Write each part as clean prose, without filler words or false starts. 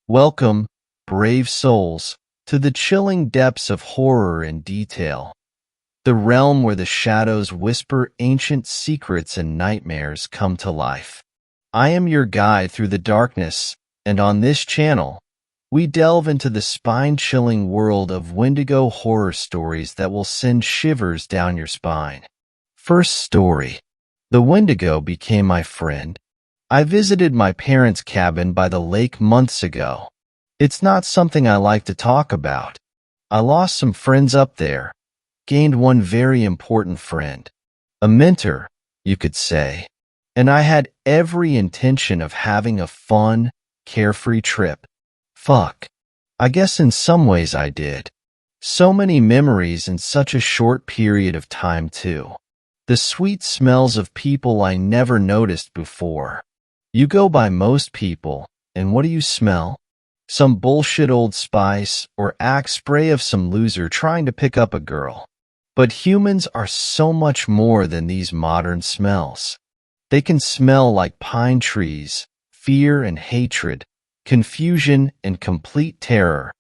Welcome, brave souls, to the chilling depths of horror and detail, the realm where the shadows whisper ancient secrets and nightmares come to life. I am your guide through the darkness, and on this channel, we delve into the spine-chilling world of Wendigo horror stories that will send shivers down your spine. First story. The Wendigo became my friend. I visited my parents' cabin by the lake months ago. It's not something I like to talk about. I lost some friends up there, gained one very important friend, a mentor, you could say, and I had every intention of having a fun, carefree trip. Fuck. I guess in some ways I did. So many memories in such a short period of time, too. The sweet smells of people I never noticed before. You go by most people, and what do you smell? Some bullshit Old Spice or Axe spray of some loser trying to pick up a girl. But humans are so much more than these modern smells. They can smell like pine trees, fear and hatred, confusion and complete terror.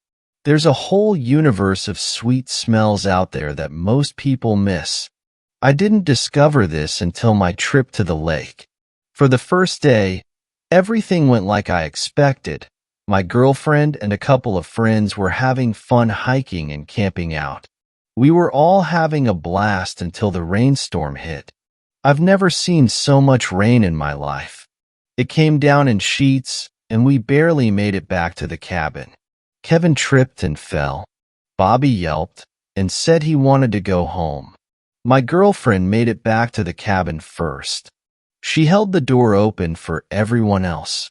There's a whole universe of sweet smells out there that most people miss. I didn't discover this until my trip to the lake. For the first day, everything went like I expected. My girlfriend and a couple of friends were having fun hiking and camping out. We were all having a blast until the rainstorm hit. I've never seen so much rain in my life. It came down in sheets, and we barely made it back to the cabin. Kevin tripped and fell. Bobby yelped and said he wanted to go home. My girlfriend made it back to the cabin first. She held the door open for everyone else.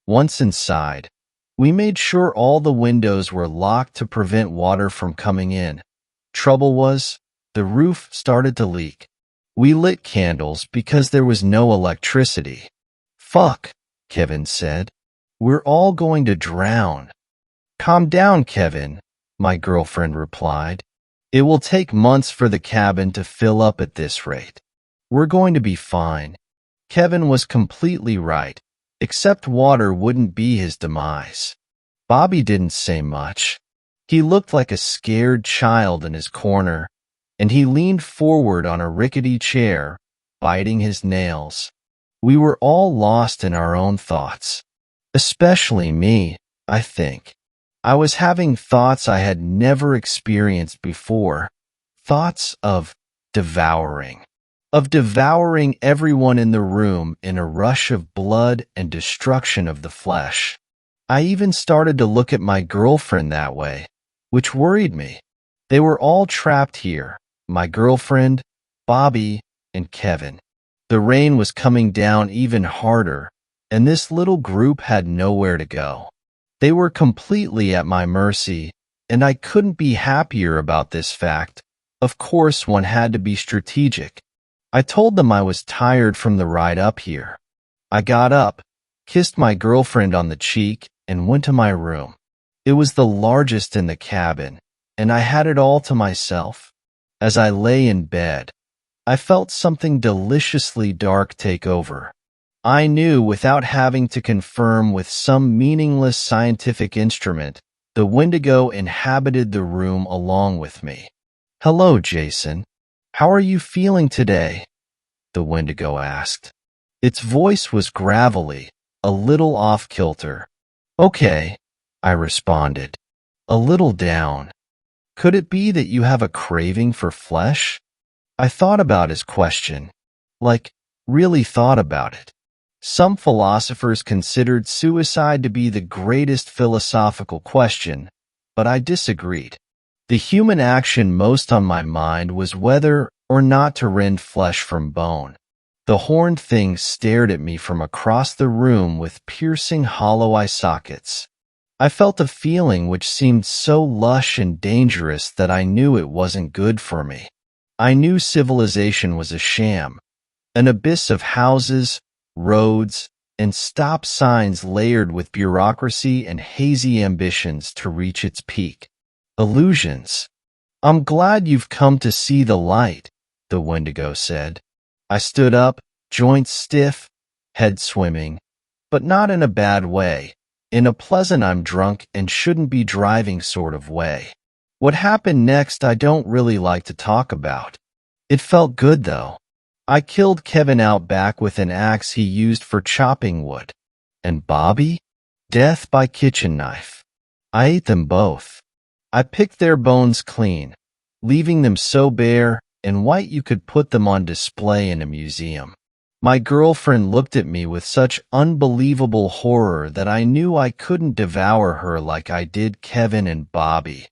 Once inside, we made sure all the windows were locked to prevent water from coming in. Trouble was, the roof started to leak. We lit candles because there was no electricity. Fuck, Kevin said. We're all going to drown. Calm down, Kevin, my girlfriend replied. It will take months for the cabin to fill up at this rate. We're going to be fine. Kevin was completely right, except water wouldn't be his demise. Bobby didn't say much. He looked like a scared child in his corner, and he leaned forward on a rickety chair, biting his nails. We were all lost in our own thoughts. Especially me, I think. I was having thoughts I had never experienced before. Thoughts of devouring. Of devouring everyone in the room in a rush of blood and destruction of the flesh. I even started to look at my girlfriend that way, which worried me. They were all trapped here, my girlfriend, Bobby, and Kevin. The rain was coming down even harder, and this little group had nowhere to go. They were completely at my mercy, and I couldn't be happier about this fact. Of course, one had to be strategic. I told them I was tired from the ride up here. I got up, kissed my girlfriend on the cheek, and went to my room. It was the largest in the cabin, and I had it all to myself. As I lay in bed, I felt something deliciously dark take over. I knew without having to confirm with some meaningless scientific instrument, the Wendigo inhabited the room along with me. Hello, Jason. How are you feeling today? The Wendigo asked. Its voice was gravelly, a little off-kilter. Okay, I responded. A little down. Could it be that you have a craving for flesh? I thought about his question. Like, really thought about it. Some philosophers considered suicide to be the greatest philosophical question, but I disagreed. The human action most on my mind was whether or not to rend flesh from bone. The horned thing stared at me from across the room with piercing hollow eye sockets. I felt a feeling which seemed so lush and dangerous that I knew it wasn't good for me. I knew civilization was a sham, an abyss of houses, roads, and stop signs layered with bureaucracy and hazy ambitions to reach its peak. Illusions. I'm glad you've come to see the light, the Wendigo said. I stood up, joints stiff, head swimming, but not in a bad way. in a pleasant I'm drunk and shouldn't be driving sort of way. What happened next I don't really like to talk about. It felt good though. I killed Kevin out back with an axe he used for chopping wood. And Bobby? Death by kitchen knife. I ate them both. I picked their bones clean, leaving them so bare and white you could put them on display in a museum. My girlfriend looked at me with such unbelievable horror that I knew I couldn't devour her like I did Kevin and Bobby.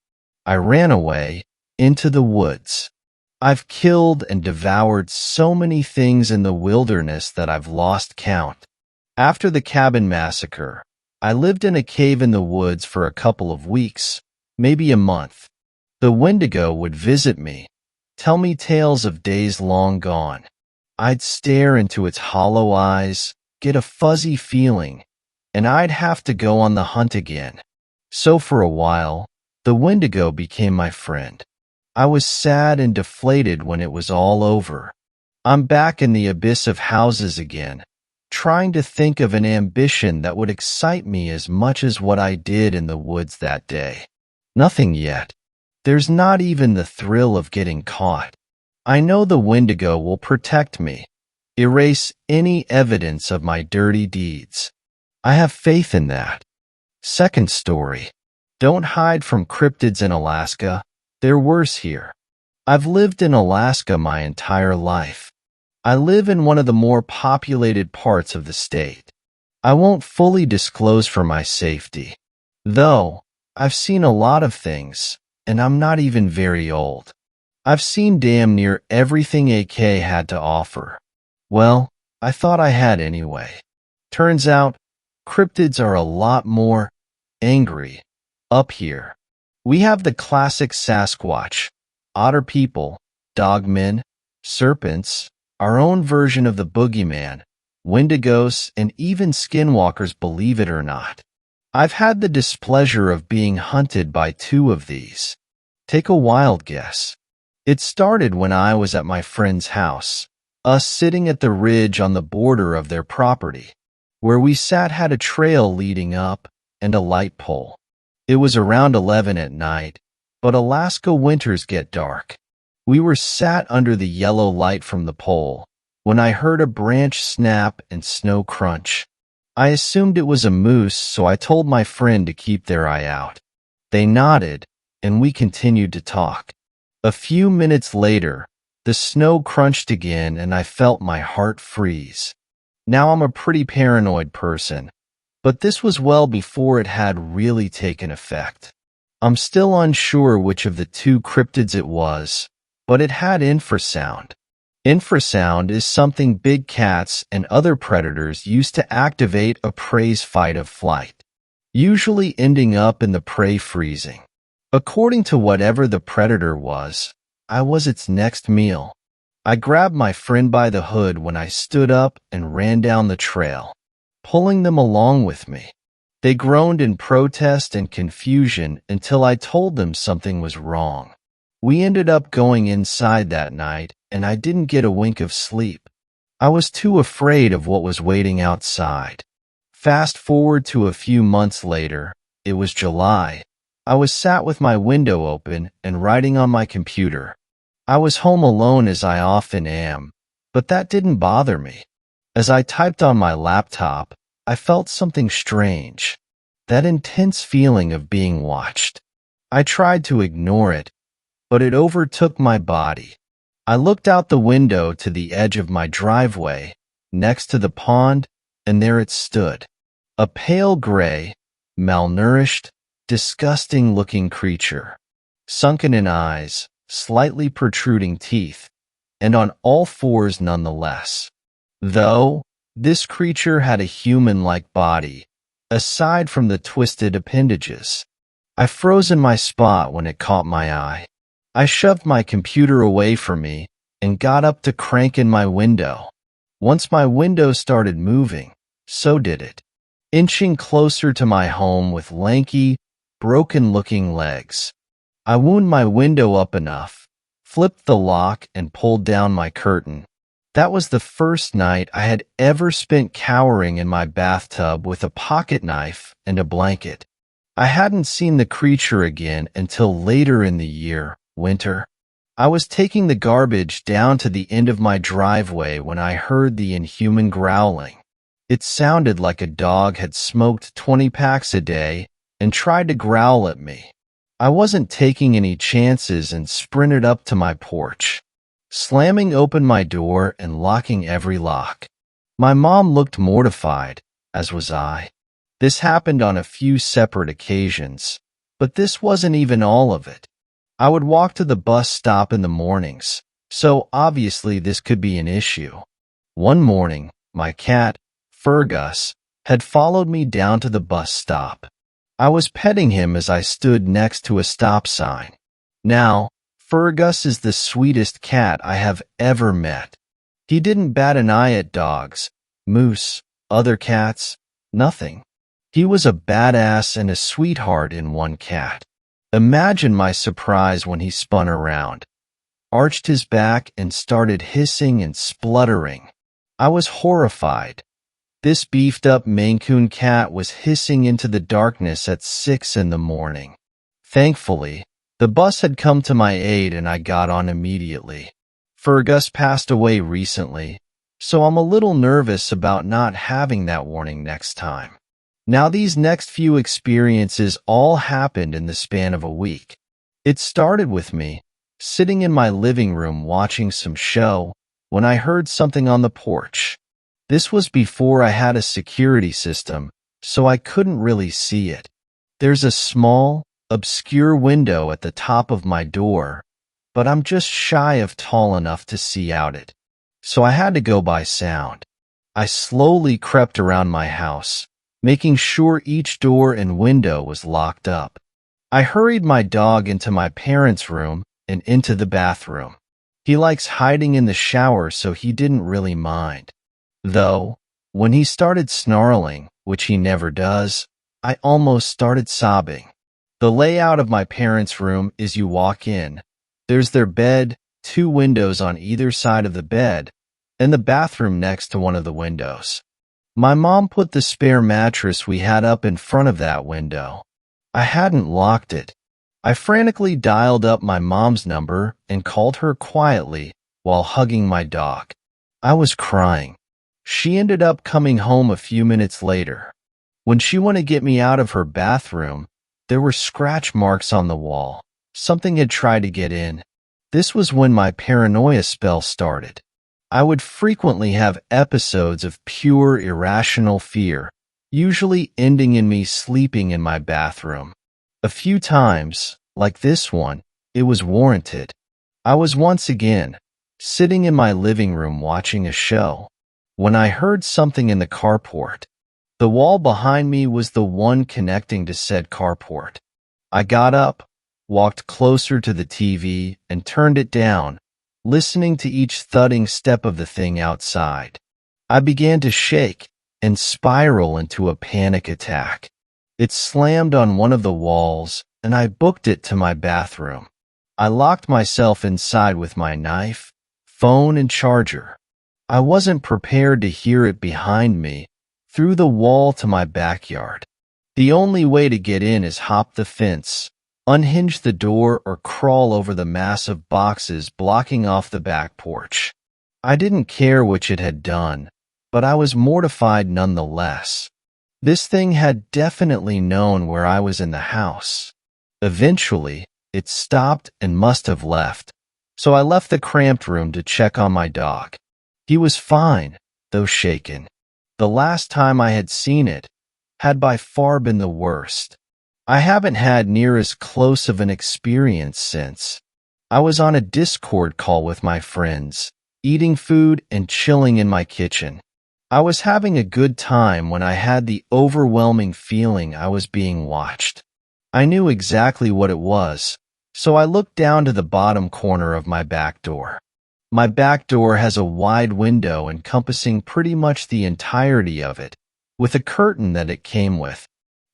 I ran away, into the woods. I've killed and devoured so many things in the wilderness that I've lost count. After the cabin massacre, I lived in a cave in the woods for a couple of weeks, maybe a month. The Wendigo would visit me, tell me tales of days long gone. I'd stare into its hollow eyes, get a fuzzy feeling, and I'd have to go on the hunt again. So for a while, the Wendigo became my friend. I was sad and deflated when it was all over. I'm back in the abyss of houses again, trying to think of an ambition that would excite me as much as what I did in the woods that day. Nothing yet. There's not even the thrill of getting caught. I know the Wendigo will protect me, erase any evidence of my dirty deeds. I have faith in that. Second story. Don't hide from cryptids in Alaska. They're worse here. I've lived in Alaska my entire life. I live in one of the more populated parts of the state. I won't fully disclose for my safety. Though, I've seen a lot of things, and I'm not even very old. I've seen damn near everything AK had to offer. Well, I thought I had anyway. Turns out, cryptids are a lot more angry up here. We have the classic Sasquatch, otter people, dogmen, serpents, our own version of the boogeyman, wendigos, and even skinwalkers, believe it or not. I've had the displeasure of being hunted by two of these. Take a wild guess. It started when I was at my friend's house, us sitting at the ridge on the border of their property. Where we sat had a trail leading up and a light pole. It was around 11 at night, but Alaska winters get dark. We were sat under the yellow light from the pole when I heard a branch snap and snow crunch. I assumed it was a moose, so I told my friend to keep their eye out. They nodded, and we continued to talk. A few minutes later, the snow crunched again and I felt my heart freeze. Now I'm a pretty paranoid person, but this was well before it had really taken effect. I'm still unsure which of the two cryptids it was, but it had infrasound. Infrasound is something big cats and other predators use to activate a prey's fight or flight, usually ending up in the prey freezing. According to whatever the predator was, I was its next meal. I grabbed my friend by the hood when I stood up and ran down the trail, pulling them along with me. They groaned in protest and confusion until I told them something was wrong. We ended up going inside that night, and I didn't get a wink of sleep. I was too afraid of what was waiting outside. Fast forward to a few months later, it was July. I was sat with my window open and writing on my computer. I was home alone as I often am, but that didn't bother me. As I typed on my laptop, I felt something strange. That intense feeling of being watched. I tried to ignore it, but it overtook my body. I looked out the window to the edge of my driveway, next to the pond, and there it stood. A pale gray, malnourished, disgusting-looking creature. Sunken in eyes, slightly protruding teeth, and on all fours nonetheless. Though, this creature had a human-like body, aside from the twisted appendages. I froze in my spot when it caught my eye. I shoved my computer away from me and got up to crank in my window. Once my window started moving, so did it, inching closer to my home with lanky, broken-looking legs. I wound my window up enough, flipped the lock, and pulled down my curtain. That was the first night I had ever spent cowering in my bathtub with a pocket knife and a blanket. I hadn't seen the creature again until later in the year, winter. I was taking the garbage down to the end of my driveway when I heard the inhuman growling. It sounded like a dog had smoked 20 packs a day and tried to growl at me. I wasn't taking any chances and sprinted up to my porch, slamming open my door and locking every lock. My mom looked mortified, as was I. This happened on a few separate occasions, but this wasn't even all of it. I would walk to the bus stop in the mornings, so obviously this could be an issue. One morning, my cat, Fergus, had followed me down to the bus stop. I was petting him as I stood next to a stop sign. Now, Fergus is the sweetest cat I have ever met. He didn't bat an eye at dogs, moose, other cats, nothing. He was a badass and a sweetheart in one cat. Imagine my surprise when he spun around, arched his back, and started hissing and spluttering. I was horrified. This beefed-up Maine Coon cat was hissing into the darkness at 6 in the morning. Thankfully, the bus had come to my aid and I got on immediately. Fergus passed away recently, so I'm a little nervous about not having that warning next time. Now, these next few experiences all happened in the span of a week. It started with me sitting in my living room watching some show when I heard something on the porch. This was before I had a security system, so I couldn't really see it. There's a small, obscure window at the top of my door, but I'm just shy of tall enough to see out it, so I had to go by sound. I slowly crept around my house, making sure each door and window was locked up. I hurried my dog into my parents' room and into the bathroom. He likes hiding in the shower, so he didn't really mind. Though, when he started snarling, which he never does, I almost started sobbing. The layout of my parents' room is you walk in. There's their bed, 2 windows on either side of the bed, and the bathroom next to one of the windows. My mom put the spare mattress we had up in front of that window. I hadn't locked it. I frantically dialed up my mom's number and called her quietly while hugging my dog. I was crying. She ended up coming home a few minutes later. When she went to get me out of her bathroom, there were scratch marks on the wall. Something had tried to get in. This was when my paranoia spell started. I would frequently have episodes of pure irrational fear, usually ending in me sleeping in my bathroom. A few times, like this one, it was warranted. I was once again sitting in my living room watching a show when I heard something in the carport. The wall behind me was the one connecting to said carport. I got up, walked closer to the TV, and turned it down, listening to each thudding step of the thing outside. I began to shake and spiral into a panic attack. It slammed on one of the walls, and I booked it to my bathroom. I locked myself inside with my knife, phone, and charger. I wasn't prepared to hear it behind me, through the wall to my backyard. The only way to get in is hop the fence, unhinge the door, or crawl over the massive boxes blocking off the back porch. I didn't care which it had done, but I was mortified nonetheless. This thing had definitely known where I was in the house. Eventually, it stopped and must have left, so I left the cramped room to check on my dog. He was fine, though shaken. The last time I had seen it had by far been the worst. I haven't had near as close of an experience since. I was on a Discord call with my friends, eating food and chilling in my kitchen. I was having a good time when I had the overwhelming feeling I was being watched. I knew exactly what it was, so I looked down to the bottom corner of my back door. My back door has a wide window encompassing pretty much the entirety of it, with a curtain that it came with.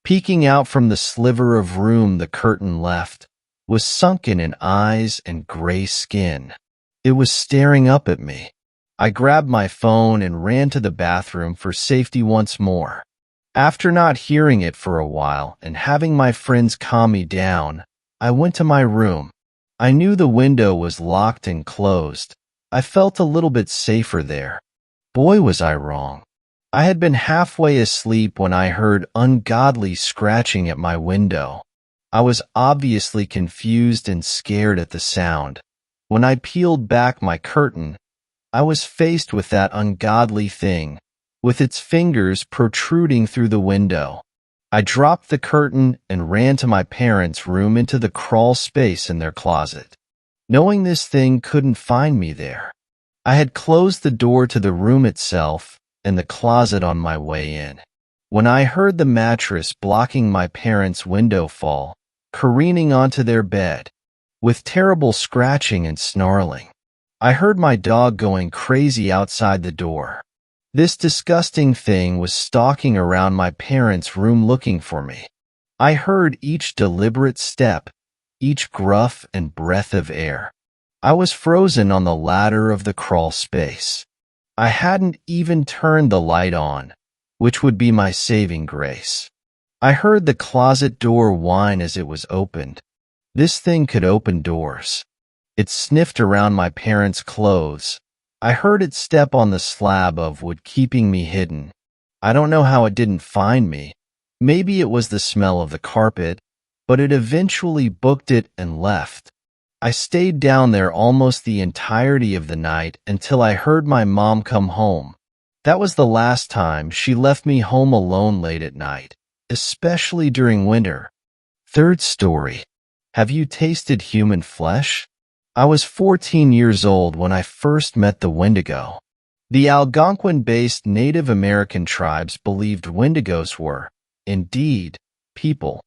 Peeking out from the sliver of room the curtain left was sunken in eyes and gray skin. It was staring up at me. I grabbed my phone and ran to the bathroom for safety once more. After not hearing it for a while and having my friends calm me down, I went to my room. I knew the window was locked and closed. I felt a little bit safer there. Boy, was I wrong. I had been halfway asleep when I heard ungodly scratching at my window. I was obviously confused and scared at the sound. When I peeled back my curtain, I was faced with that ungodly thing, with its fingers protruding through the window. I dropped the curtain and ran to my parents' room into the crawl space in their closet, knowing this thing couldn't find me there. I had closed the door to the room itself and the closet on my way in. When I heard the mattress blocking my parents' window fall, careening onto their bed, with terrible scratching and snarling, I heard my dog going crazy outside the door. This disgusting thing was stalking around my parents' room looking for me. I heard each deliberate step, each gruff and breath of air. I was frozen on the ladder of the crawl space. I hadn't even turned the light on, which would be my saving grace. I heard the closet door whine as it was opened. This thing could open doors. It sniffed around my parents' clothes. I heard it step on the slab of wood, keeping me hidden. I don't know how it didn't find me. Maybe it was the smell of the carpet, but it eventually booked it and left. I stayed down there almost the entirety of the night until I heard my mom come home. That was the last time she left me home alone late at night, especially during winter. Third story. Have you tasted human flesh? I was 14 years old when I first met the Wendigo. The Algonquin-based Native American tribes believed Wendigos were, indeed, people.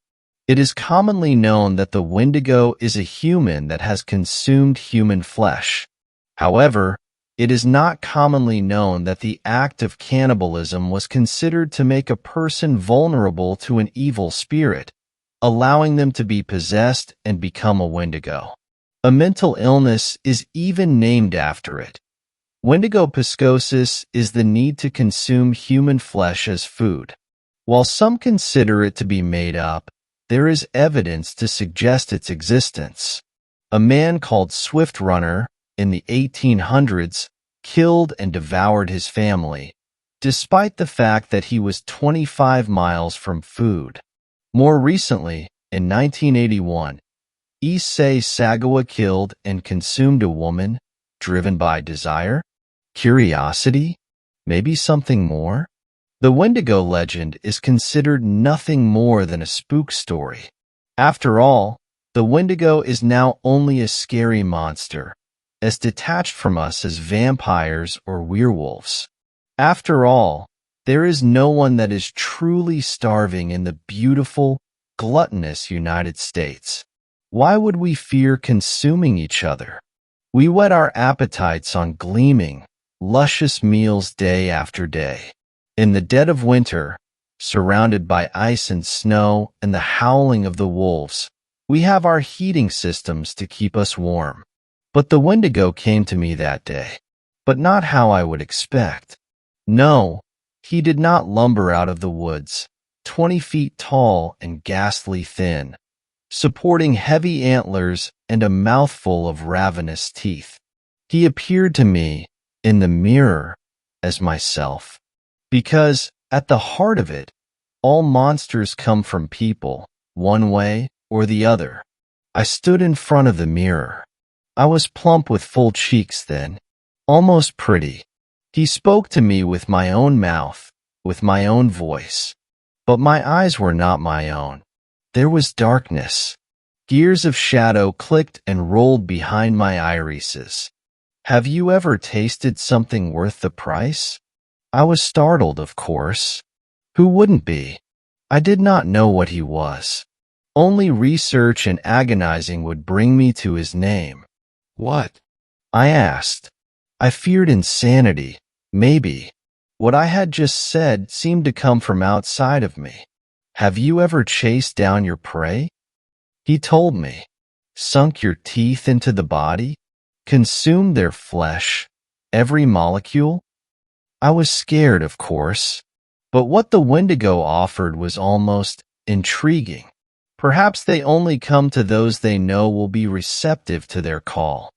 It is commonly known that the Wendigo is a human that has consumed human flesh. However, it is not commonly known that the act of cannibalism was considered to make a person vulnerable to an evil spirit, allowing them to be possessed and become a Wendigo. A mental illness is even named after it. Wendigo piscosis is the need to consume human flesh as food. While some consider it to be made up, there is evidence to suggest its existence. A man called Swift Runner in the 1800s killed and devoured his family, despite the fact that he was 25 miles from food. More recently, in 1981, Issei Sagawa killed and consumed a woman, driven by desire, curiosity, maybe something more. The Wendigo legend is considered nothing more than a spook story. After all, the Wendigo is now only a scary monster, as detached from us as vampires or werewolves. After all, there is no one that is truly starving in the beautiful, gluttonous United States. Why would we fear consuming each other? We whet our appetites on gleaming, luscious meals day after day. In the dead of winter, surrounded by ice and snow and the howling of the wolves, we have our heating systems to keep us warm. But the Wendigo came to me that day, but not how I would expect. No, he did not lumber out of the woods, 20 feet tall and ghastly thin, supporting heavy antlers and a mouthful of ravenous teeth. He appeared to me, in the mirror, as myself. Because, at the heart of it, all monsters come from people, one way or the other. I stood in front of the mirror. I was plump with full cheeks then, almost pretty. He spoke to me with my own mouth, with my own voice. But my eyes were not my own. There was darkness. Gears of shadow clicked and rolled behind my irises. Have you ever tasted something worth the price? I was startled, of course. Who wouldn't be? I did not know what he was. Only research and agonizing would bring me to his name. What? I asked. I feared insanity, maybe. What I had just said seemed to come from outside of me. Have you ever chased down your prey? He told me. Sunk your teeth into the body? Consumed their flesh? every molecule? I was scared, of course, but what the Wendigo offered was almost intriguing. Perhaps they only come to those they know will be receptive to their call.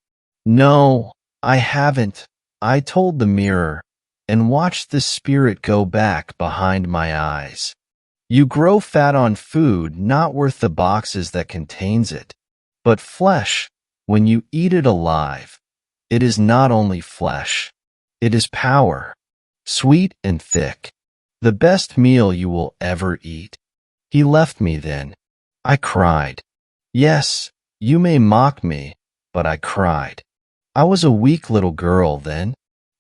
No, I haven't, I told the mirror, and watched the spirit go back behind my eyes. You grow fat on food not worth the boxes that contains it, but flesh, when you eat it alive. It is not only flesh, it is power, sweet and thick, the best meal you will ever eat. He left me then. I cried. Yes, you may mock me, but I cried. I was a weak little girl then,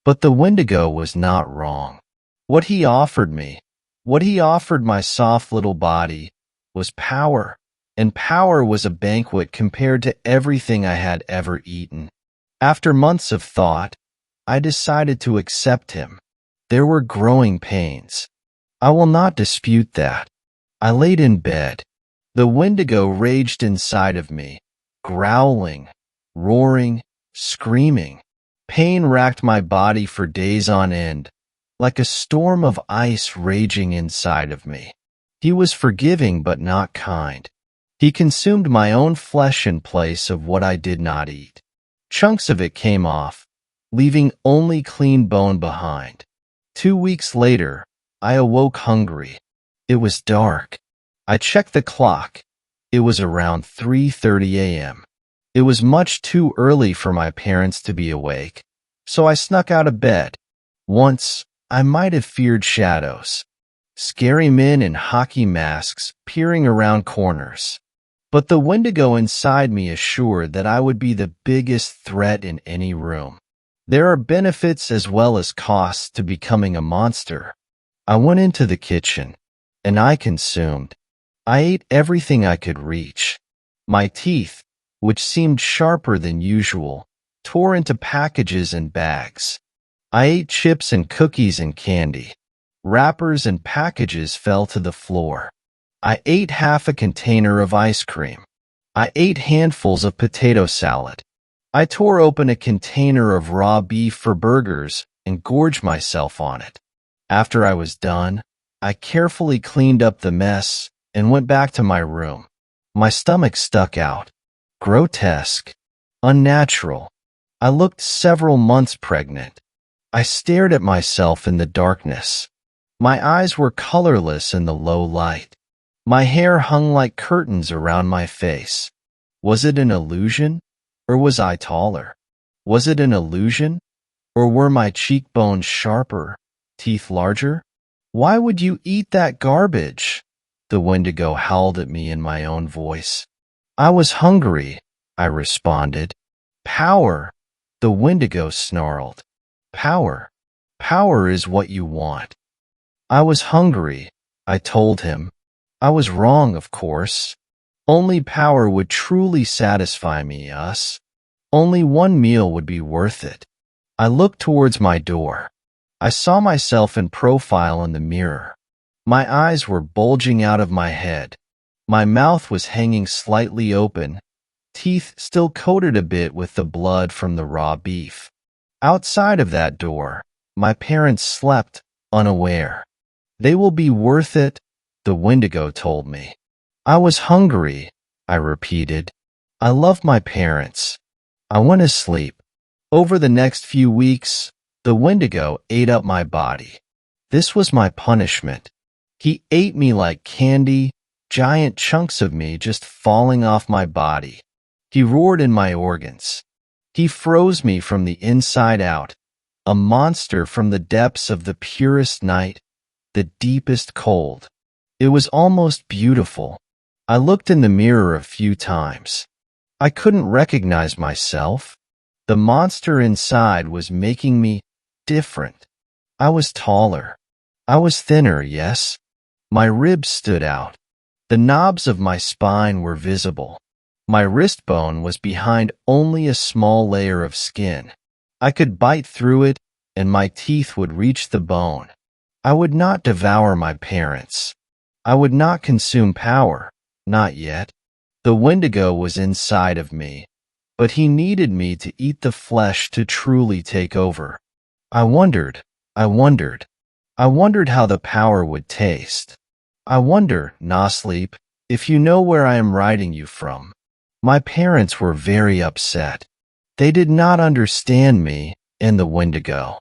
but the Wendigo was not wrong. What he offered me, what he offered my soft little body, was power, and power was a banquet compared to everything I had ever eaten. After months of thought, I decided to accept him. There were growing pains. I will not dispute that. I laid in bed. The Wendigo raged inside of me, growling, roaring, screaming. Pain racked my body for days on end, like a storm of ice raging inside of me. He was forgiving but not kind. He consumed my own flesh in place of what I did not eat. Chunks of it came off, leaving only clean bone behind. 2 weeks later, I awoke hungry. It was dark. I checked the clock. It was around 3:30 a.m. It was much too early for my parents to be awake, so I snuck out of bed. Once, I might have feared shadows, scary men in hockey masks peering around corners. But the Wendigo inside me assured that I would be the biggest threat in any room. There are benefits as well as costs to becoming a monster. I went into the kitchen, and I consumed. I ate everything I could reach. My teeth, which seemed sharper than usual, tore into packages and bags. I ate chips and cookies and candy. Wrappers and packages fell to the floor. I ate half a container of ice cream. I ate handfuls of potato salad. I tore open a container of raw beef for burgers and gorged myself on it. After I was done, I carefully cleaned up the mess and went back to my room. My stomach stuck out. Grotesque. Unnatural. I looked several months pregnant. I stared at myself in the darkness. My eyes were colorless in the low light. My hair hung like curtains around my face. Was it an illusion, or was I taller? Was it an illusion, or were my cheekbones sharper, teeth larger? Why would you eat that garbage? The Wendigo howled at me in my own voice. I was hungry, I responded. Power, the Wendigo snarled. Power. Power is what you want. I was hungry, I told him. I was wrong, of course. Only power would truly satisfy me, Only one meal would be worth it. I looked towards my door. I saw myself in profile in the mirror. My eyes were bulging out of my head. My mouth was hanging slightly open, teeth still coated a bit with the blood from the raw beef. Outside of that door, my parents slept, unaware. They will be worth it, the Wendigo told me. I was hungry, I repeated. I love my parents. I went to sleep. Over the next few weeks, the Wendigo ate up my body. This was my punishment. He ate me like candy, giant chunks of me just falling off my body. He roared in my organs. He froze me from the inside out, a monster from the depths of the purest night, the deepest cold. It was almost beautiful. I looked in the mirror a few times. I couldn't recognize myself. The monster inside was making me different. I was taller. I was thinner, yes. My ribs stood out. The knobs of my spine were visible. My wrist bone was behind only a small layer of skin. I could bite through it, and my teeth would reach the bone. I would not devour my parents. I would not consume power, not yet. The Wendigo was inside of me, but he needed me to eat the flesh to truly take over. I wondered, I wondered, I wondered how the power would taste. I wonder, Nasleep, if you know where I am writing you from. My parents were very upset. They did not understand me and the Wendigo.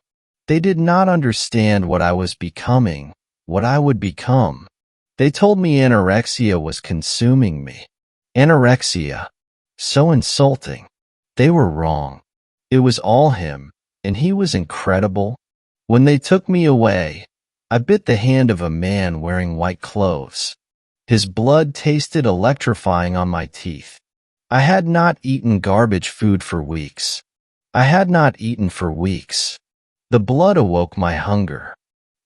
They did not understand what I was becoming, what I would become. They told me anorexia was consuming me. Anorexia. So insulting. They were wrong. It was all him, and he was incredible. When they took me away, I bit the hand of a man wearing white clothes. His blood tasted electrifying on my teeth. I had not eaten garbage food for weeks. I had not eaten for weeks. The blood awoke my hunger.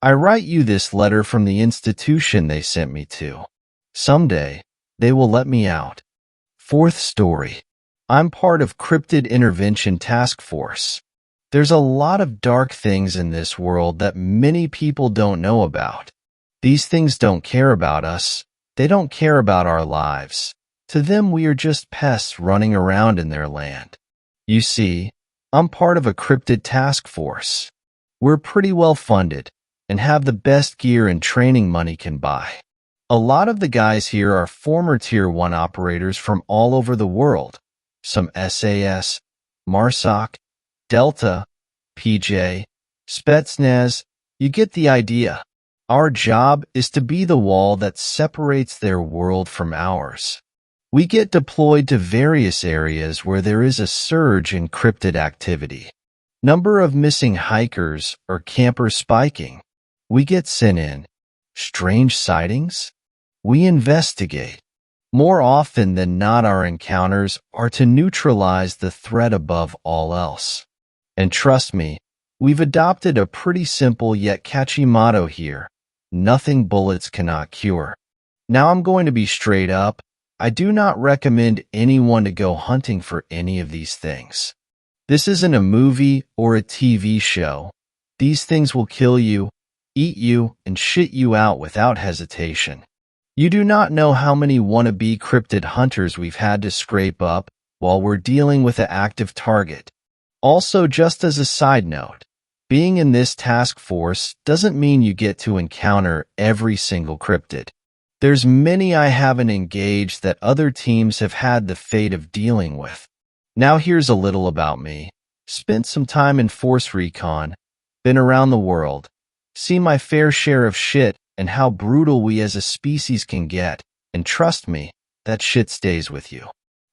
I write you this letter from the institution they sent me to. Someday, they will let me out. Fourth story. I'm part of Cryptid Intervention Task Force. There's a lot of dark things in this world that many people don't know about. These things don't care about us. They don't care about our lives. To them, we are just pests running around in their land. You see, I'm part of a cryptid task force. We're pretty well funded and have the best gear and training money can buy. A lot of the guys here are former Tier 1 operators from all over the world. Some SAS, MARSOC, Delta, PJ, Spetsnaz. You get the idea. Our job is to be the wall that separates their world from ours. We get deployed to various areas where there is a surge in cryptid activity. Number of missing hikers or campers spiking. We get sent in. Strange sightings? We investigate. More often than not, our encounters are to neutralize the threat above all else. And trust me, we've adopted a pretty simple yet catchy motto here. Nothing bullets cannot cure. Now I'm going to be straight up. I do not recommend anyone to go hunting for any of these things. This isn't a movie or a TV show. These things will kill you, eat you, and shit you out without hesitation. You do not know how many wannabe cryptid hunters we've had to scrape up while we're dealing with an active target. Also, just as a side note, being in this task force doesn't mean you get to encounter every single cryptid. There's many I haven't engaged that other teams have had the fate of dealing with. Now here's a little about me. Spent some time in Force Recon, been around the world, seen my fair share of shit and how brutal we as a species can get, and trust me, that shit stays with you.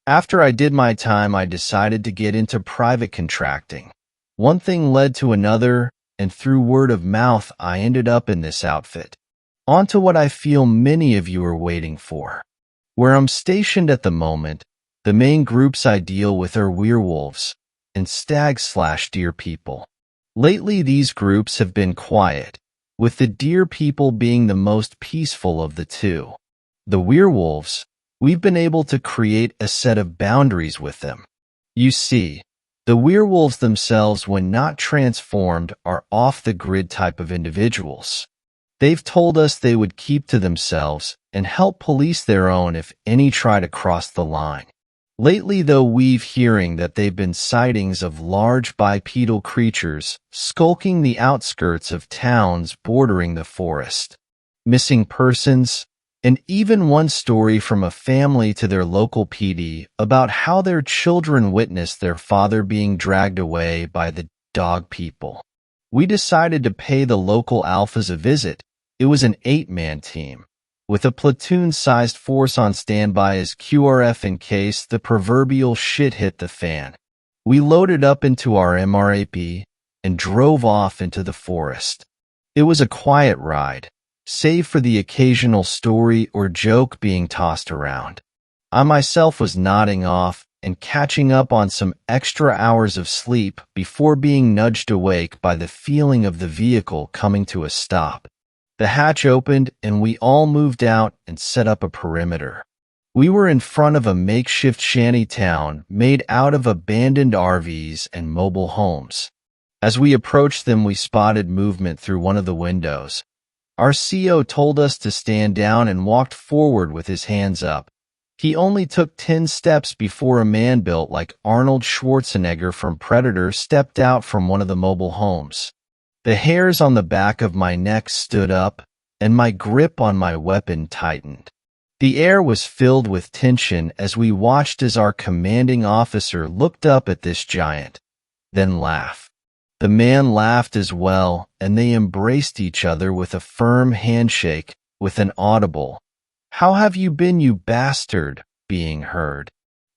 After I did my time, I decided to get into private contracting. One thing led to another, and through word of mouth, I ended up in this outfit. On to what I feel many of you are waiting for. Where I'm stationed at the moment, the main groups I deal with are werewolves and stag/deer people. Lately, these groups have been quiet, with the deer people being the most peaceful of the two. The werewolves, we've been able to create a set of boundaries with them. You see, the werewolves themselves, when not transformed, are off-the-grid type of individuals. They've told us they would keep to themselves and help police their own if any try to cross the line. Lately, though, we've hearing that they've been sightings of large bipedal creatures skulking the outskirts of towns bordering the forest. Missing persons, and even one story from a family to their local PD about how their children witnessed their father being dragged away by the dog people. We decided to pay the local alphas a visit. It was an 8-man team, with a platoon-sized force on standby as QRF in case the proverbial shit hit the fan. We loaded up into our MRAP and drove off into the forest. It was a quiet ride, save for the occasional story or joke being tossed around. I myself was nodding off and catching up on some extra hours of sleep before being nudged awake by the feeling of the vehicle coming to a stop. The hatch opened and we all moved out and set up a perimeter. We were in front of a makeshift shanty town made out of abandoned RVs and mobile homes. As we approached them, we spotted movement through one of the windows. Our CO told us to stand down and walked forward with his hands up. He only took 10 steps before a man built like Arnold Schwarzenegger from Predator stepped out from one of the mobile homes. The hairs on the back of my neck stood up, and my grip on my weapon tightened. The air was filled with tension as we watched as our commanding officer looked up at this giant, then laughed. The man laughed as well, and they embraced each other with a firm handshake, with an audible, "How have you been, you bastard?" being heard.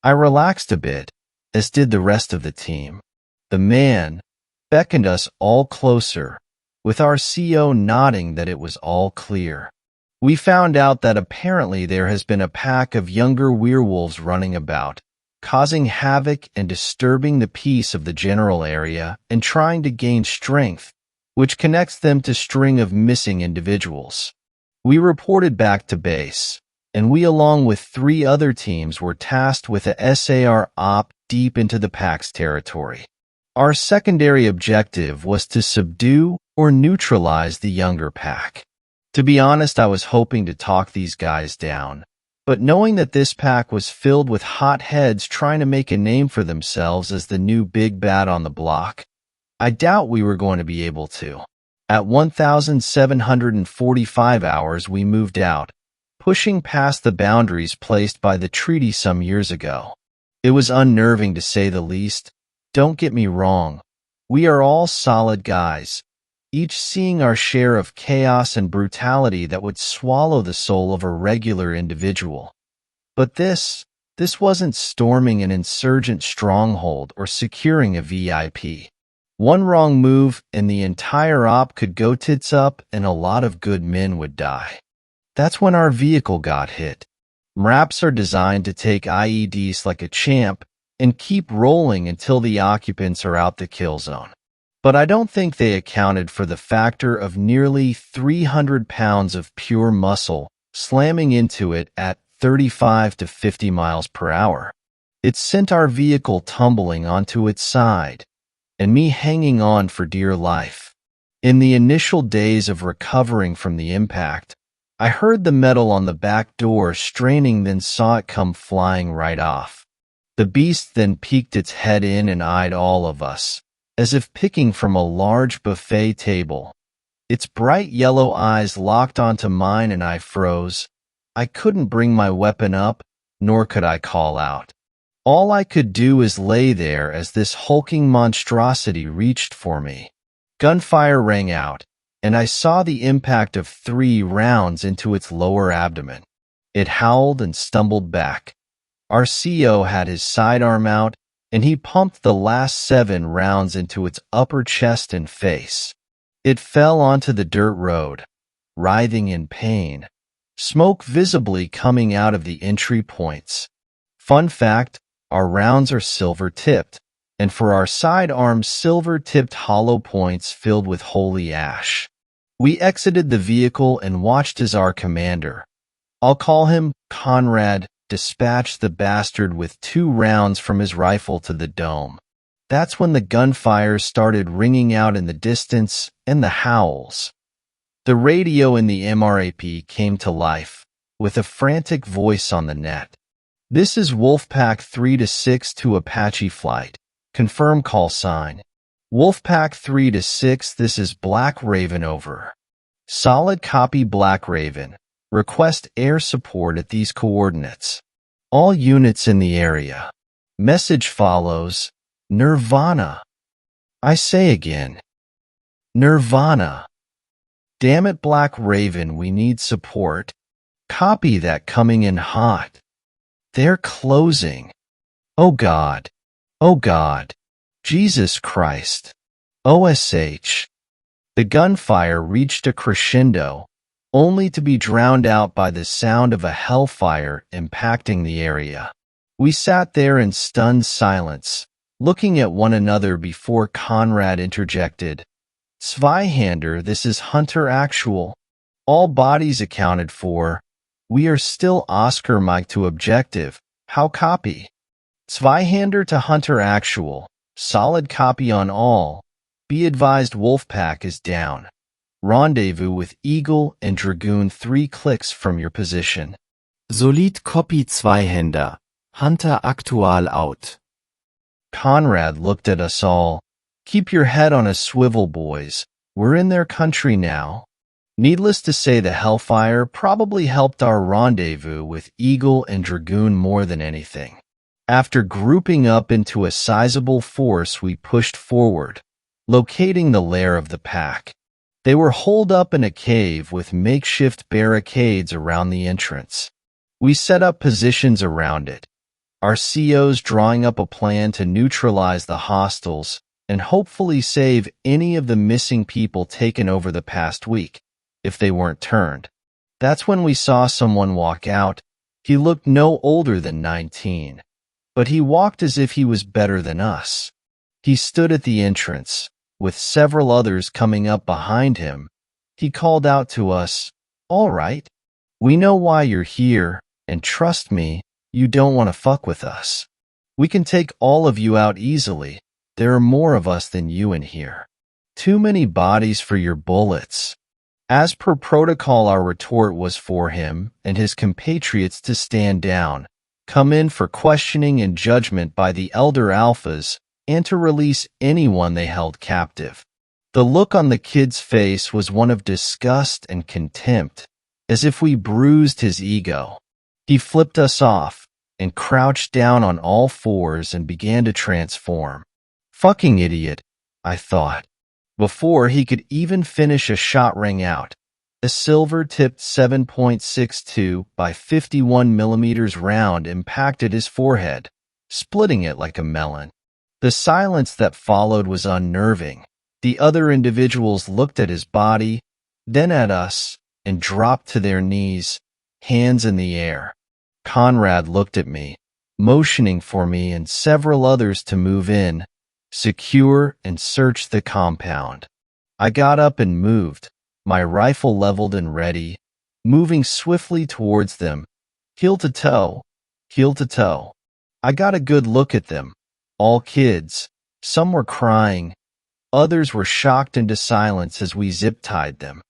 I relaxed a bit, as did the rest of the team. The man beckoned us all closer, with our CO nodding that it was all clear. We found out that apparently there has been a pack of younger werewolves running about, causing havoc and disturbing the peace of the general area and trying to gain strength, which connects them to a string of missing individuals. We reported back to base, and we along with 3 other teams were tasked with a SAR op deep into the pack's territory. Our secondary objective was to subdue or neutralize the younger pack. To be honest, I was hoping to talk these guys down, but knowing that this pack was filled with hot heads trying to make a name for themselves as the new big bad on the block, I doubt we were going to be able to. At 1,745 hours, we moved out, pushing past the boundaries placed by the treaty some years ago. It was unnerving to say the least. Don't get me wrong, we are all solid guys, each seeing our share of chaos and brutality that would swallow the soul of a regular individual. But this wasn't storming an insurgent stronghold or securing a VIP. One wrong move and the entire op could go tits up and a lot of good men would die. That's when our vehicle got hit. MRAPs are designed to take IEDs like a champ and keep rolling until the occupants are out the kill zone. But I don't think they accounted for the factor of nearly 300 pounds of pure muscle slamming into it at 35 to 50 miles per hour. It sent our vehicle tumbling onto its side, and me hanging on for dear life. In the initial days of recovering from the impact, I heard the metal on the back door straining, then saw it come flying right off. The beast then peeked its head in and eyed all of us, as if picking from a large buffet table. Its bright yellow eyes locked onto mine and I froze. I couldn't bring my weapon up, nor could I call out. All I could do is lay there as this hulking monstrosity reached for me. Gunfire rang out, and I saw the impact of 3 rounds into its lower abdomen. It howled and stumbled back. Our CO had his sidearm out, and he pumped the last 7 rounds into its upper chest and face. It fell onto the dirt road, writhing in pain, smoke visibly coming out of the entry points. Fun fact, our rounds are silver-tipped, and for our sidearms, silver-tipped hollow points filled with holy ash. We exited the vehicle and watched as our commander, I'll call him Conrad, dispatched the bastard with 2 rounds from his rifle to the dome. That's when the gunfire started ringing out in the distance and the howls. The radio in the MRAP came to life, with a frantic voice on the net. "This is Wolfpack 3-6 to Apache Flight. Confirm call sign. Wolfpack 3-6, this is Black Raven over. Solid copy Black Raven. Request air support at these coordinates. All units in the area." Message follows, Nirvana. I say again, Nirvana. Damn it, Black Raven, we need support. Copy that, coming in hot. They're closing. Oh God. Oh God. Jesus Christ. OSH. The gunfire reached a crescendo, only to be drowned out by the sound of a hellfire impacting the area. We sat there in stunned silence, looking at one another before Conrad interjected, "Zweihander, this is Hunter Actual. All bodies accounted for. We are still Oscar Mike to objective. How copy?" Zweihander to Hunter Actual. Solid copy on all. Be advised, Wolfpack is down. Rendezvous with Eagle and Dragoon 3 clicks from your position. Solid copy, Zweihänder. Hunter Aktual out. Conrad looked at us all. "Keep your head on a swivel, boys. We're in their country now. Needless to say, the Hellfire probably helped our rendezvous with Eagle and Dragoon more than anything. After grouping up into a sizable force, we pushed forward, locating the lair of the pack. They were holed up in a cave with makeshift barricades around the entrance. We set up positions around it, our COs drawing up a plan to neutralize the hostiles and hopefully save any of the missing people taken over the past week, if they weren't turned. That's when we saw someone walk out. He looked no older than 19, but he walked as if he was better than us. He stood at the entrance, with several others coming up behind him. He called out to us, "All right, we know why you're here, and trust me, you don't want to fuck with us. We can take all of you out easily. There are more of us than you in here. Too many bodies for your bullets." As per protocol, our retort was for him and his compatriots to stand down, come in for questioning and judgment by the elder alphas, and to release anyone they held captive. The look on the kid's face was one of disgust and contempt, as if we bruised his ego. He flipped us off and crouched down on all fours and began to transform. Fucking idiot, I thought. Before he could even finish, a shot rang out. A silver-tipped 7.62 by 51 millimeters round impacted his forehead, splitting it like a melon. The silence that followed was unnerving. The other individuals looked at his body, then at us, and dropped to their knees, hands in the air. Conrad looked at me, motioning for me and several others to move in, secure, and search the compound. I got up and moved, my rifle leveled and ready, moving swiftly towards them, heel to toe, heel to toe. I got a good look at them, all kids. Some were crying, others were shocked into silence as we zip-tied them.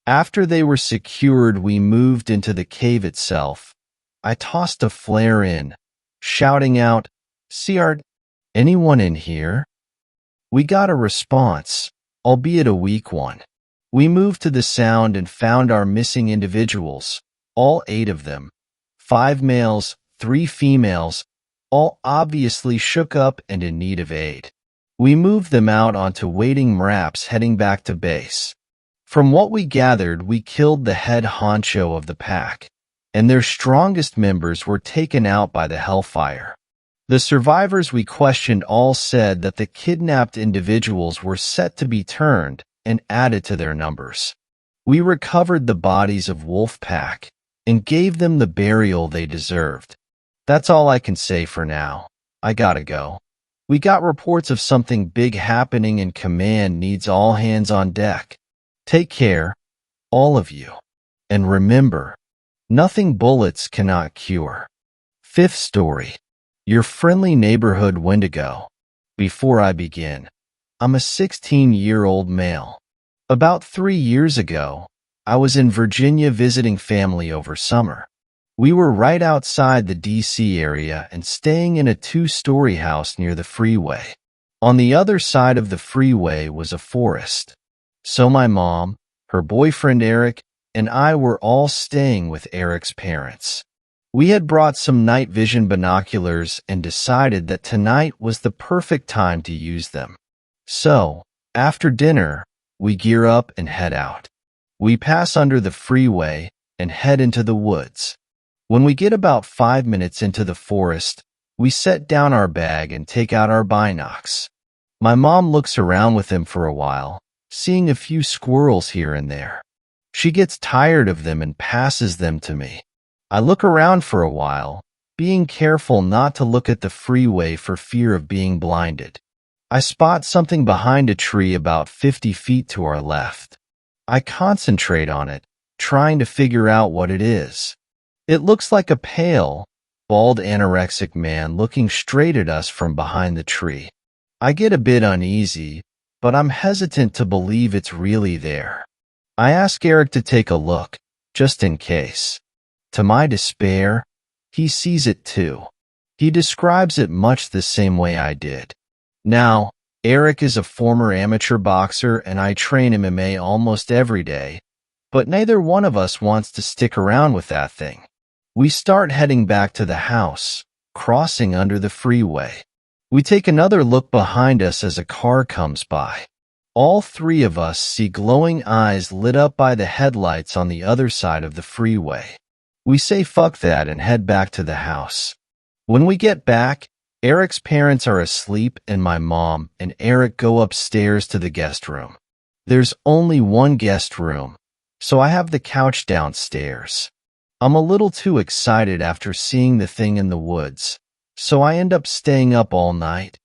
After they were secured, we moved into the cave itself. I tossed a flare in, shouting out, "Seart, anyone in here?" We got a response, albeit a weak one. We moved to the sound and found our missing individuals, all 8 of them, 5 males, 3 females, all obviously shook up and in need of aid. We moved them out onto waiting MRAPs heading back to base. From what we gathered, we killed the head honcho of the pack, and their strongest members were taken out by the Hellfire. The survivors we questioned all said that the kidnapped individuals were set to be turned and added to their numbers. We recovered the bodies of Wolfpack and gave them the burial they deserved. That's all I can say for now. I gotta go. We got reports of something big happening and command needs all hands on deck. Take care, all of you. And remember, nothing bullets cannot cure. 5th story. Your friendly neighborhood Wendigo. Before I begin, I'm a 16-year-old male. About 3 years ago, I was in Virginia visiting family over summer. We were right outside the DC area and staying in a 2-story house near the freeway. On the other side of the freeway was a forest. So my mom, her boyfriend Eric, and I were all staying with Eric's parents. We had brought some night vision binoculars and decided that tonight was the perfect time to use them. So, after dinner, we gear up and head out. We pass under the freeway and head into the woods. When we get about 5 minutes into the forest, we set down our bag and take out our binocs. My mom looks around with them for a while, seeing a few squirrels here and there. She gets tired of them and passes them to me. I look around for a while, being careful not to look at the freeway for fear of being blinded. I spot something behind a tree about 50 feet to our left. I concentrate on it, trying to figure out what it is. It looks like a pale, bald anorexic man looking straight at us from behind the tree. I get a bit uneasy, but I'm hesitant to believe it's really there. I ask Eric to take a look, just in case. To my despair, he sees it too. He describes it much the same way I did. Now, Eric is a former amateur boxer and I train MMA almost every day, but neither one of us wants to stick around with that thing. We start heading back to the house, crossing under the freeway. We take another look behind us as a car comes by. All three of us see glowing eyes lit up by the headlights on the other side of the freeway. We say fuck that and head back to the house. When we get back, Eric's parents are asleep and my mom and Eric go upstairs to the guest room. There's only one guest room, so I have the couch downstairs. I'm a little too excited after seeing the thing in the woods, so I end up staying up all night.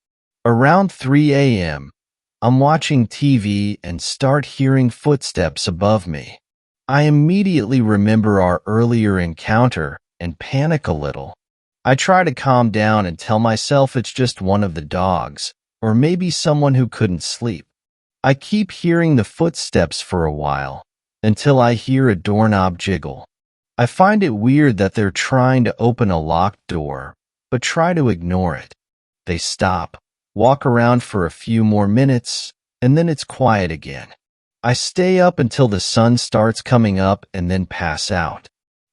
Around 3 a.m., I'm watching TV and start hearing footsteps above me. I immediately remember our earlier encounter and panic a little. I try to calm down and tell myself it's just one of the dogs, or maybe someone who couldn't sleep. I keep hearing the footsteps for a while, until I hear a doorknob jiggle. I find it weird that they're trying to open a locked door, but try to ignore it. They stop, walk around for a few more minutes, and then it's quiet again. I stay up until the sun starts coming up and then pass out.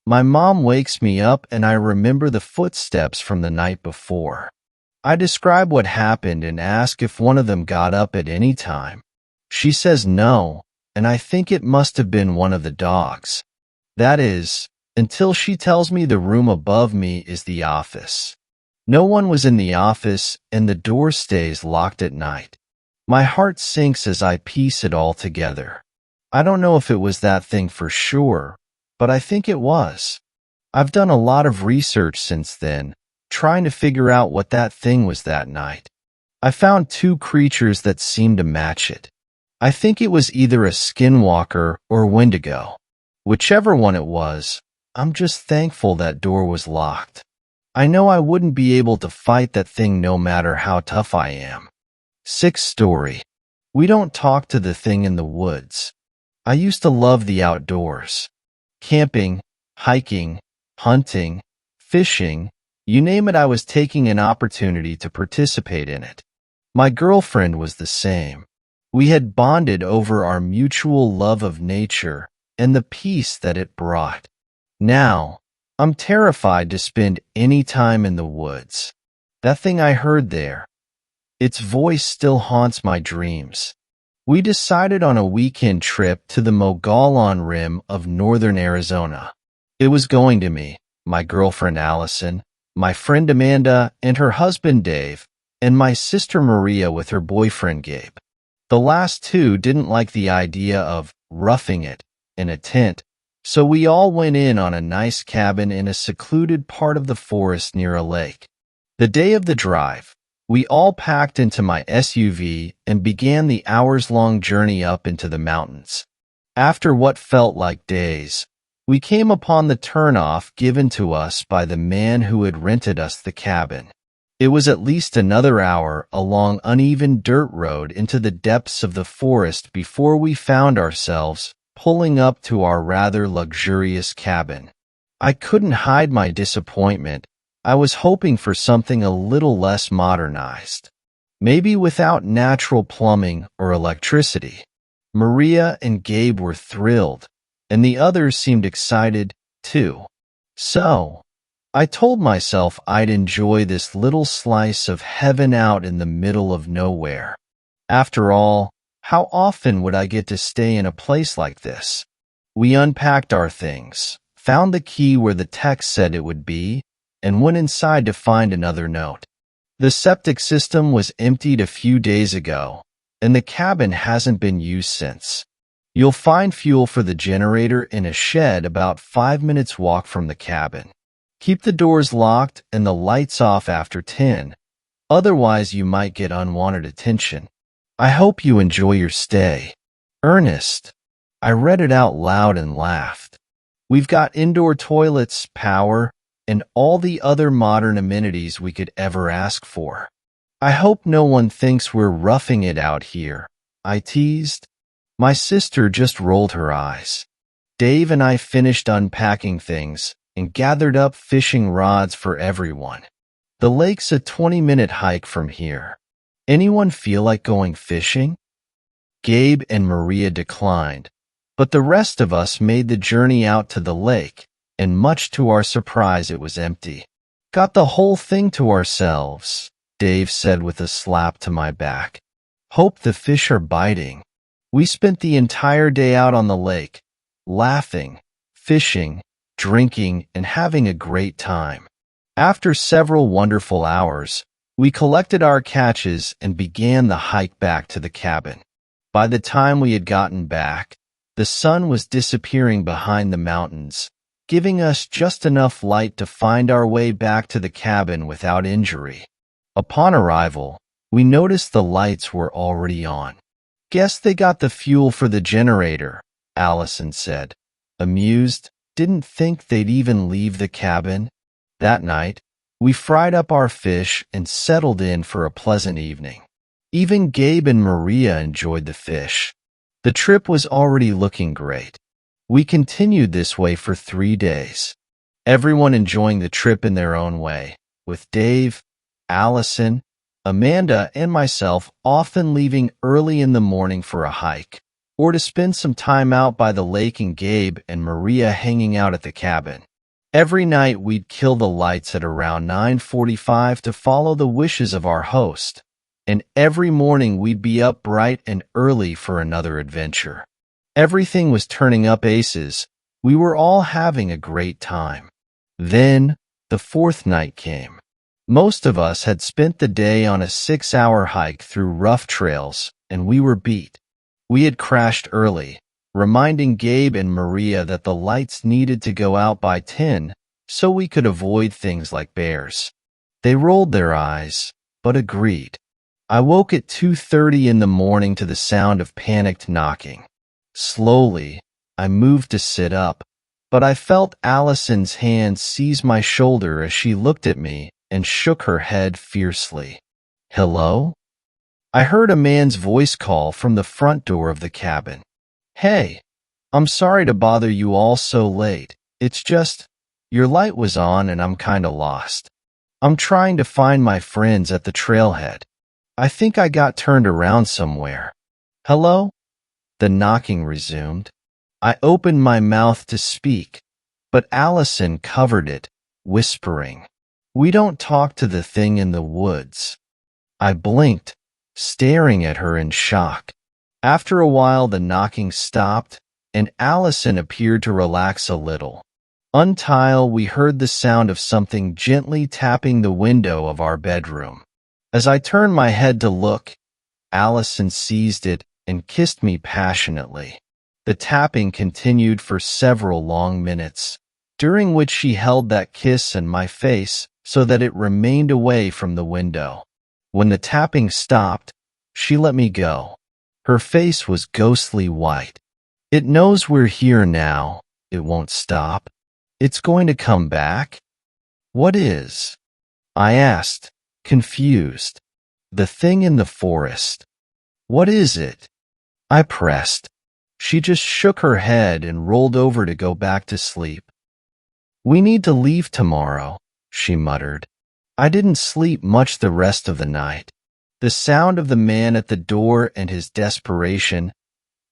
My mom wakes me up and I remember the footsteps from the night before. I describe what happened and ask if one of them got up at any time. She says no, and I think it must have been one of the dogs. That is, until she tells me the room above me is the office. No one was in the office and the door stays locked at night. My heart sinks as I piece it all together. I don't know if it was that thing for sure, but I think it was. I've done a lot of research since then, trying to figure out what that thing was that night. I found two creatures that seemed to match it. I think it was either a skinwalker or Wendigo. Whichever one it was, I'm just thankful that door was locked. I know I wouldn't be able to fight that thing no matter how tough I am. 6th story. We don't talk to the thing in the woods. I used to love the outdoors. Camping, hiking, hunting, fishing, you name it, I was taking an opportunity to participate in it. My girlfriend was the same. We had bonded over our mutual love of nature and the peace that it brought. Now, I'm terrified to spend any time in the woods. That thing I heard there, its voice still haunts my dreams. We decided on a weekend trip to the Mogollon Rim of northern Arizona. It was going to me, my girlfriend Allison, my friend Amanda and her husband Dave, and my sister Maria with her boyfriend Gabe. The last two didn't like the idea of roughing it in a tent, so we all went in on a nice cabin in a secluded part of the forest near a lake. The day of the drive, we all packed into my SUV and began the hours-long journey up into the mountains. After what felt like days, we came upon the turnoff given to us by the man who had rented us the cabin. It was at least another hour along uneven dirt road into the depths of the forest before we found ourselves pulling up to our rather luxurious cabin. I couldn't hide my disappointment. I was hoping for something a little less modernized, maybe without natural plumbing or electricity. Maria and Gabe were thrilled, and the others seemed excited, too. So, I told myself I'd enjoy this little slice of heaven out in the middle of nowhere. After all, how often would I get to stay in a place like this? We unpacked our things, found the key where the text said it would be, and went inside to find another note. The septic system was emptied a few days ago, and the cabin hasn't been used since. You'll find fuel for the generator in a shed about 5 minutes walk from the cabin. Keep the doors locked and the lights off after 10, otherwise you might get unwanted attention. I hope you enjoy your stay. Ernest. I read it out loud and laughed. We've got indoor toilets, power, and all the other modern amenities we could ever ask for. I hope no one thinks we're roughing it out here, I teased. My sister just rolled her eyes. Dave and I finished unpacking things and gathered up fishing rods for everyone. The lake's a 20-minute hike from here. Anyone feel like going fishing? Gabe and Maria declined, but the rest of us made the journey out to the lake, and much to our surprise it was empty. Got the whole thing to ourselves, Dave said with a slap to my back. Hope the fish are biting. We spent the entire day out on the lake, laughing, fishing, drinking, and having a great time. After several wonderful hours, we collected our catches and began the hike back to the cabin. By the time we had gotten back, the sun was disappearing behind the mountains, giving us just enough light to find our way back to the cabin without injury. Upon arrival, we noticed the lights were already on. Guess they got the fuel for the generator, Allison said. Amused, didn't think they'd even leave the cabin. That night, we fried up our fish and settled in for a pleasant evening. Even Gabe and Maria enjoyed the fish. The trip was already looking great. We continued this way for 3 days. Everyone enjoying the trip in their own way, with Dave, Allison, Amanda, and myself often leaving early in the morning for a hike, or to spend some time out by the lake, and Gabe and Maria hanging out at the cabin. Every night we'd kill the lights at around 9:45 to follow the wishes of our host, and every morning we'd be up bright and early for another adventure. Everything was turning up aces. We were all having a great time. Then the 4th night came. Most of us had spent the day on a 6-hour hike through rough trails, and we were beat. We had crashed early, reminding Gabe and Maria that the lights needed to go out by 10 so we could avoid things like bears. They rolled their eyes, but agreed. I woke at 2:30 in the morning to the sound of panicked knocking. Slowly, I moved to sit up, but I felt Allison's hand seize my shoulder as she looked at me and shook her head fiercely. Hello? I heard a man's voice call from the front door of the cabin. Hey, I'm sorry to bother you all so late. It's just, your light was on and I'm kinda lost. I'm trying to find my friends at the trailhead. I think I got turned around somewhere. Hello? The knocking resumed. I opened my mouth to speak, but Allison covered it, whispering, We don't talk to the thing in the woods. I blinked, staring at her in shock. After a while, the knocking stopped, and Allison appeared to relax a little. Until we heard the sound of something gently tapping the window of our bedroom. As I turned my head to look, Allison seized it and kissed me passionately. The tapping continued for several long minutes, during which she held that kiss in my face so that it remained away from the window. When the tapping stopped, she let me go. Her face was ghostly white. It knows we're here now. It won't stop. It's going to come back? What is? I asked, confused. The thing in the forest. What is it? I pressed. She just shook her head and rolled over to go back to sleep. We need to leave tomorrow, she muttered. I didn't sleep much the rest of the night. The sound of the man at the door and his desperation,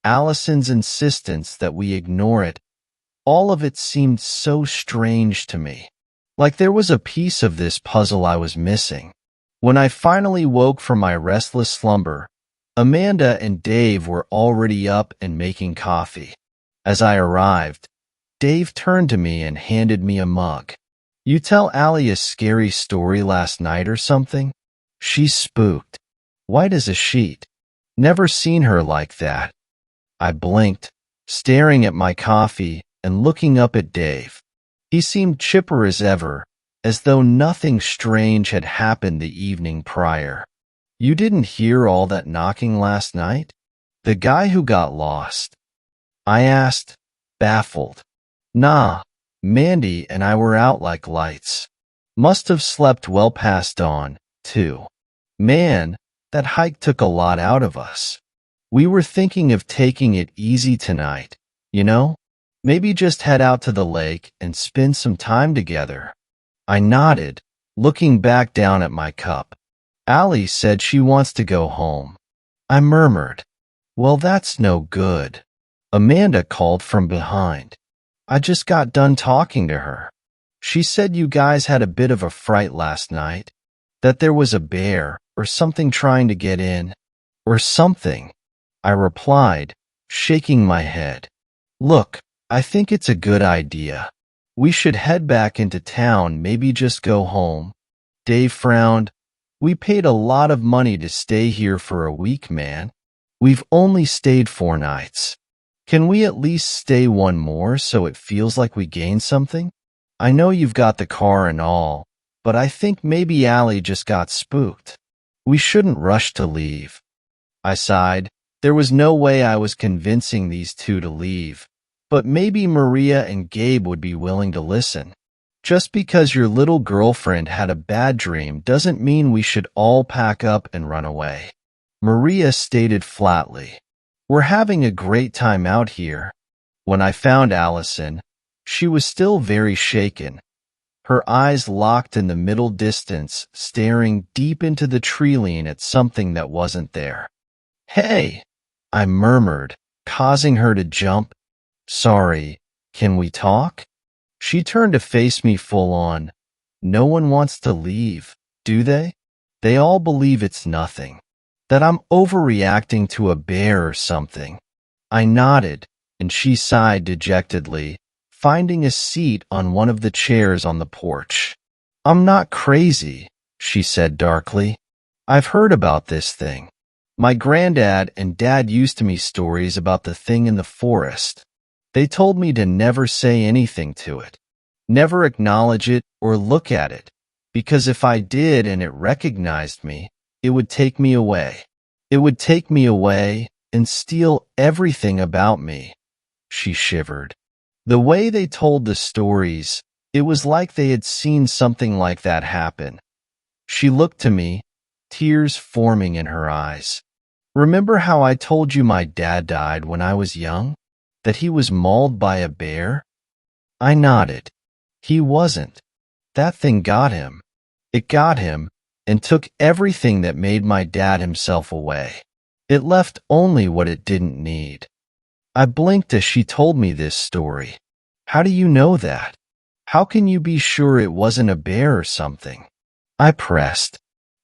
Allison's insistence that we ignore it, all of it seemed so strange to me. Like there was a piece of this puzzle I was missing. When I finally woke from my restless slumber, Amanda and Dave were already up and making coffee. As I arrived, Dave turned to me and handed me a mug. You tell Allie a scary story last night or something? She's spooked. White as a sheet. Never seen her like that. I blinked, staring at my coffee and looking up at Dave. He seemed chipper as ever, as though nothing strange had happened the evening prior. You didn't hear all that knocking last night? The guy who got lost? I asked, baffled. Nah, Mandy and I were out like lights. Must have slept well past dawn, too. Man, that hike took a lot out of us. We were thinking of taking it easy tonight, you know? Maybe just head out to the lake and spend some time together. I nodded, looking back down at my cup. Allie said she wants to go home. I murmured, "Well, that's no good." Amanda called from behind. I just got done talking to her. She said you guys had a bit of a fright last night, that there was a bear or something trying to get in, or something. I replied, shaking my head. Look, I think it's a good idea. We should head back into town, maybe just go home. Dave frowned. We paid a lot of money to stay here for a week, man. We've only stayed 4 nights. Can we at least stay one more so it feels like we gained something? I know you've got the car and all, but I think maybe Allie just got spooked. We shouldn't rush to leave. I sighed. There was no way I was convincing these two to leave, but maybe Maria and Gabe would be willing to listen. Just because your little girlfriend had a bad dream doesn't mean we should all pack up and run away. Maria stated flatly, "We're having a great time out here." When I found Allison, she was still very shaken. Her eyes locked in the middle distance, staring deep into the tree-line at something that wasn't there. "Hey," I murmured, causing her to jump. "Sorry, can we talk?" She turned to face me full on. "No one wants to leave, do they? They all believe it's nothing, that I'm overreacting to a bear or something." I nodded, and she sighed dejectedly, finding a seat on one of the chairs on the porch. "I'm not crazy," she said darkly. "I've heard about this thing. My granddad and dad used to me stories about the thing in the forest. They told me to never say anything to it, never acknowledge it or look at it, because if I did and it recognized me, it would take me away. It would take me away and steal everything about me." She shivered. The way they told the stories, it was like they had seen something like that happen. She looked to me, tears forming in her eyes. "Remember how I told you my dad died when I was young? That he was mauled by a bear?" I nodded. "He wasn't. That thing got him. It got him and took everything that made my dad himself away. It left only what it didn't need." I blinked as she told me this story. "How do you know that? How can you be sure it wasn't a bear or something?" I pressed.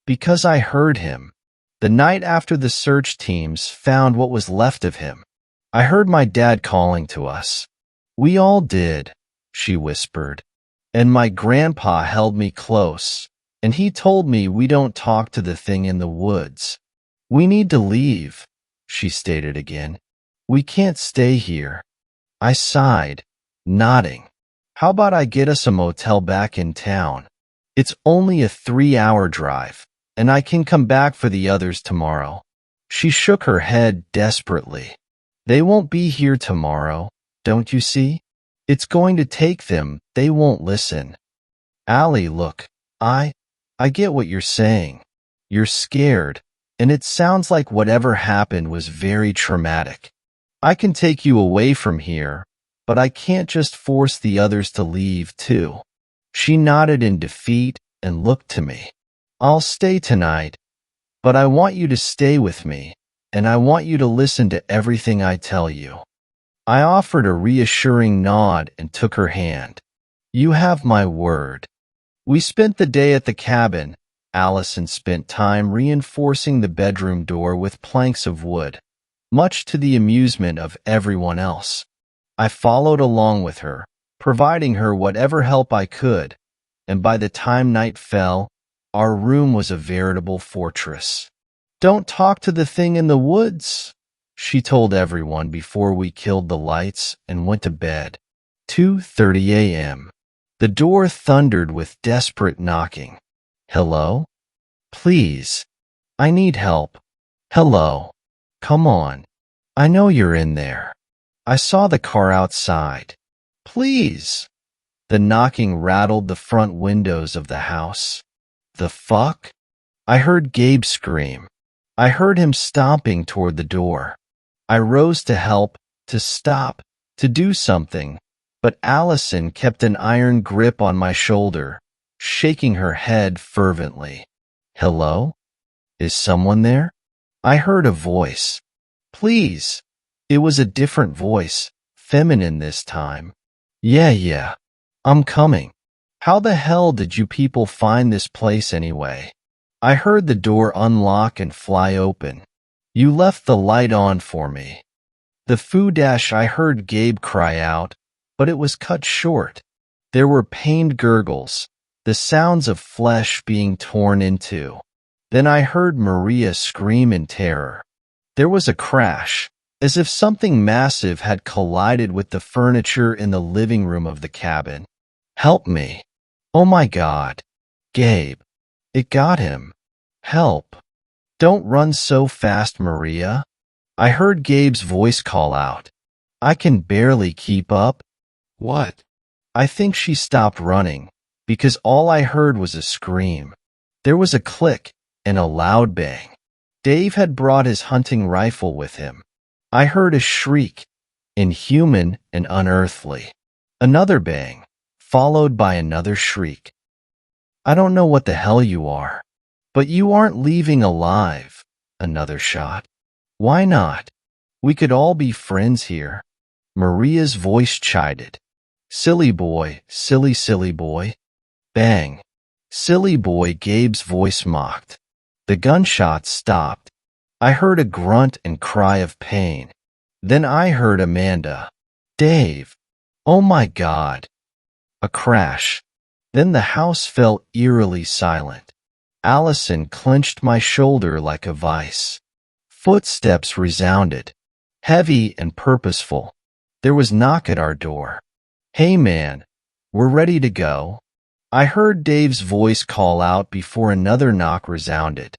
"Because I heard him. The night after the search teams found what was left of him. I heard my dad calling to us. We all did," she whispered. "And my grandpa held me close, and he told me we don't talk to the thing in the woods. We need to leave," she stated again. "We can't stay here." I sighed, nodding. "How about I get us a motel back in town? It's only a 3-hour drive, and I can come back for the others tomorrow." She shook her head desperately. "They won't be here tomorrow, don't you see? It's going to take them, they won't listen." "Allie, look, I get what you're saying. You're scared, and it sounds like whatever happened was very traumatic. I can take you away from here, but I can't just force the others to leave, too." She nodded in defeat and looked to me. "I'll stay tonight, but I want you to stay with me, and I want you to listen to everything I tell you." I offered a reassuring nod and took her hand. "You have my word." We spent the day at the cabin. Allison spent time reinforcing the bedroom door with planks of wood, much to the amusement of everyone else. I followed along with her, providing her whatever help I could, and by the time night fell, our room was a veritable fortress. "Don't talk to the thing in the woods," she told everyone before we killed the lights and went to bed. 2:30 a.m. The door thundered with desperate knocking. "Hello? Please. I need help. Hello. Come on. I know you're in there. I saw the car outside. Please." The knocking rattled the front windows of the house. "The fuck?" I heard Gabe scream. I heard him stomping toward the door. I rose to help, to stop, to do something, but Allison kept an iron grip on my shoulder, shaking her head fervently. "Hello? Is someone there? I heard a voice. Please. It was a different voice, feminine this time. Yeah, I'm coming. How the hell did you people find this place anyway? I heard the door unlock and fly open. You left the light on for me. The I heard Gabe cry out, but it was cut short. There were pained gurgles, the sounds of flesh being torn into. Then I heard Maria scream in terror. There was a crash, as if something massive had collided with the furniture in the living room of the cabin. Help me. Oh my God. Gabe. It got him. Help. Don't run so fast, Maria. I heard Gabe's voice call out. I can barely keep up. What? I think she stopped running, because all I heard was a scream. There was a click and a loud bang. Dave had brought his hunting rifle with him. I heard a shriek, inhuman and unearthly. Another bang, followed by another shriek. I don't know what the hell you are, but you aren't leaving alive. Another shot. Why not? We could all be friends here. Maria's voice chided. Silly boy, silly boy. Bang. Silly boy, Gabe's voice mocked. The gunshots stopped. I heard a grunt and cry of pain. Then I heard Amanda. Dave. Oh my God. A crash. Then the house fell eerily silent. Allison clenched my shoulder like a vice. Footsteps resounded, heavy and purposeful. There was a knock at our door. Hey man, we're ready to go. I heard Dave's voice call out before another knock resounded.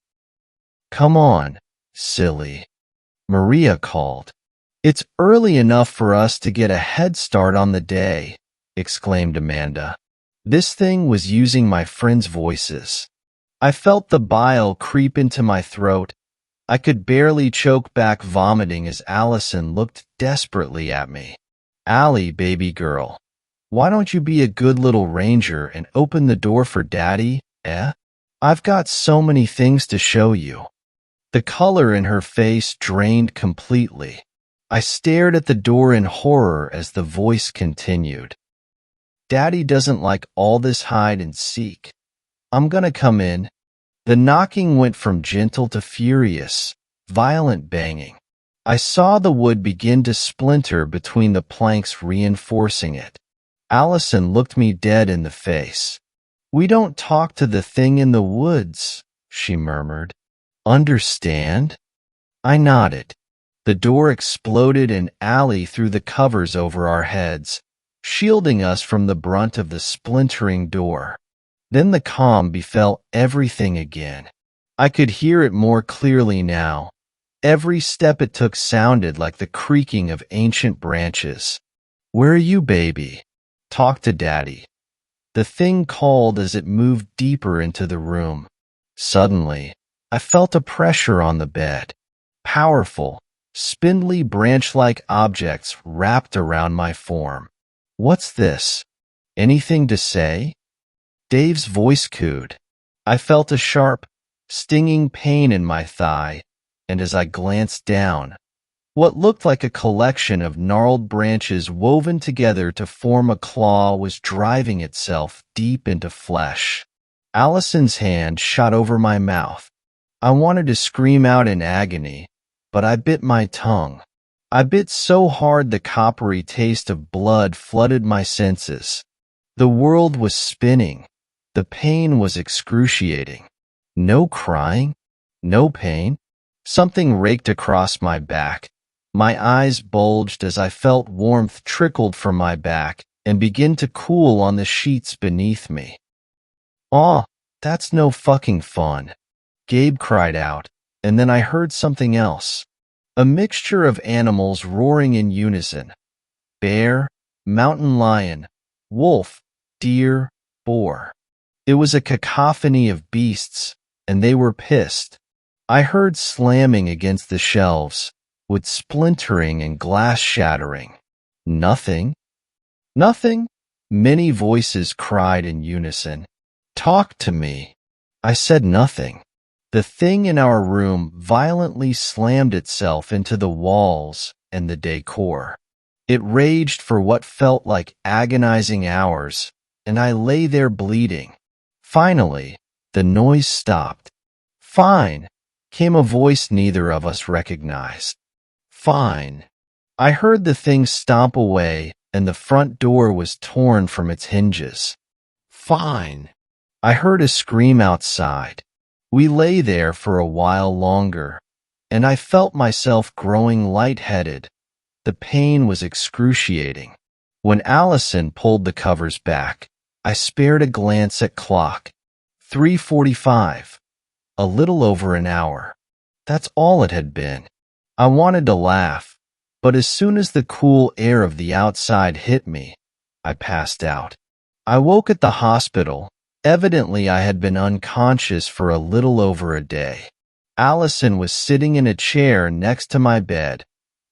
Come on, silly. Maria called. It's early enough for us to get a head start on the day, exclaimed Amanda. This thing was using my friends' voices. I felt the bile creep into my throat. I could barely choke back vomiting as Allison looked desperately at me. Allie, baby girl, why don't you be a good little ranger and open the door for Daddy, eh? I've got so many things to show you. The color in her face drained completely. I stared at the door in horror as the voice continued. Daddy doesn't like all this hide and seek. I'm gonna come in. The knocking went from gentle to furious, violent banging. I saw the wood begin to splinter between the planks reinforcing it. Allison looked me dead in the face. We don't talk to the thing in the woods, she murmured. Understand? I nodded. The door exploded and Allie threw the covers over our heads, shielding us from the brunt of the splintering door. Then the calm befell everything again. I could hear it more clearly now. Every step it took sounded like the creaking of ancient branches. Where are you, baby? Talk to Daddy. The thing called as it moved deeper into the room. Suddenly, I felt a pressure on the bed. Powerful, spindly branch-like objects wrapped around my form. What's this? Anything to say? Dave's voice cooed. I felt a sharp, stinging pain in my thigh, and as I glanced down, what looked like a collection of gnarled branches woven together to form a claw was driving itself deep into flesh. Allison's hand shot over my mouth. I wanted to scream out in agony, but I bit my tongue. I bit so hard the coppery taste of blood flooded my senses. The world was spinning. The pain was excruciating. No crying, no pain. Something raked across my back. My eyes bulged as I felt warmth trickled from my back and begin to cool on the sheets beneath me. Aw, that's no fucking fun. Gabe cried out, and then I heard something else. A mixture of animals roaring in unison. Bear, mountain lion, wolf, deer, boar. It was a cacophony of beasts, and they were pissed. I heard slamming against the shelves, with splintering and glass shattering. Nothing. Nothing? Many voices cried in unison. Talk to me. I said nothing. The thing in our room violently slammed itself into the walls and the decor. It raged for what felt like agonizing hours, and I lay there bleeding. Finally, the noise stopped. "Fine," came a voice neither of us recognized. "Fine." I heard the thing stomp away, and the front door was torn from its hinges. "Fine." I heard a scream outside. We lay there for a while longer, and I felt myself growing lightheaded. The pain was excruciating. When Allison pulled the covers back, I spared a glance at clock. 3:45. A little over an hour. That's all it had been. I wanted to laugh, but as soon as the cool air of the outside hit me, I passed out. I woke at the hospital. Evidently, I had been unconscious for a little over a day. Allison was sitting in a chair next to my bed,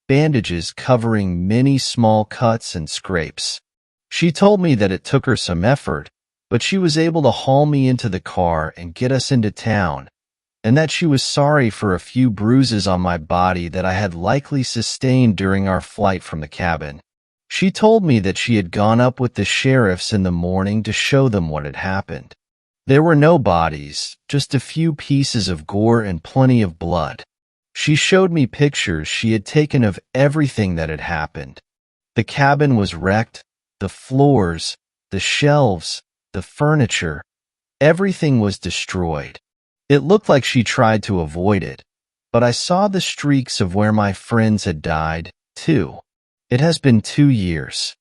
bandages covering many small cuts and scrapes. She told me that it took her some effort, but she was able to haul me into the car and get us into town, and that she was sorry for a few bruises on my body that I had likely sustained during our flight from the cabin. She told me that she had gone up with the sheriffs in the morning to show them what had happened. There were no bodies, just a few pieces of gore and plenty of blood. She showed me pictures she had taken of everything that had happened. The cabin was wrecked, the floors, the shelves, the furniture, everything was destroyed. It looked like she tried to avoid it, but I saw the streaks of where my friends had died, too. It has been 2 years.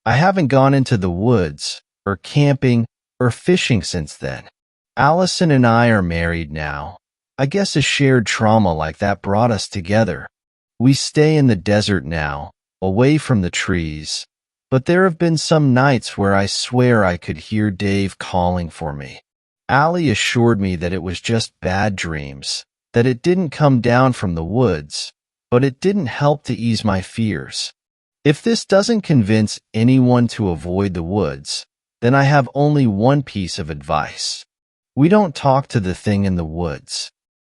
I haven't gone into the woods, or camping, or fishing since then. Allison and I are married now. I guess a shared trauma like that brought us together. We stay in the desert now, away from the trees, but there have been some nights where I swear I could hear Dave calling for me. Allie assured me that it was just bad dreams, that it didn't come down from the woods, but it didn't help to ease my fears. If this doesn't convince anyone to avoid the woods, then I have only one piece of advice. We don't talk to the thing in the woods.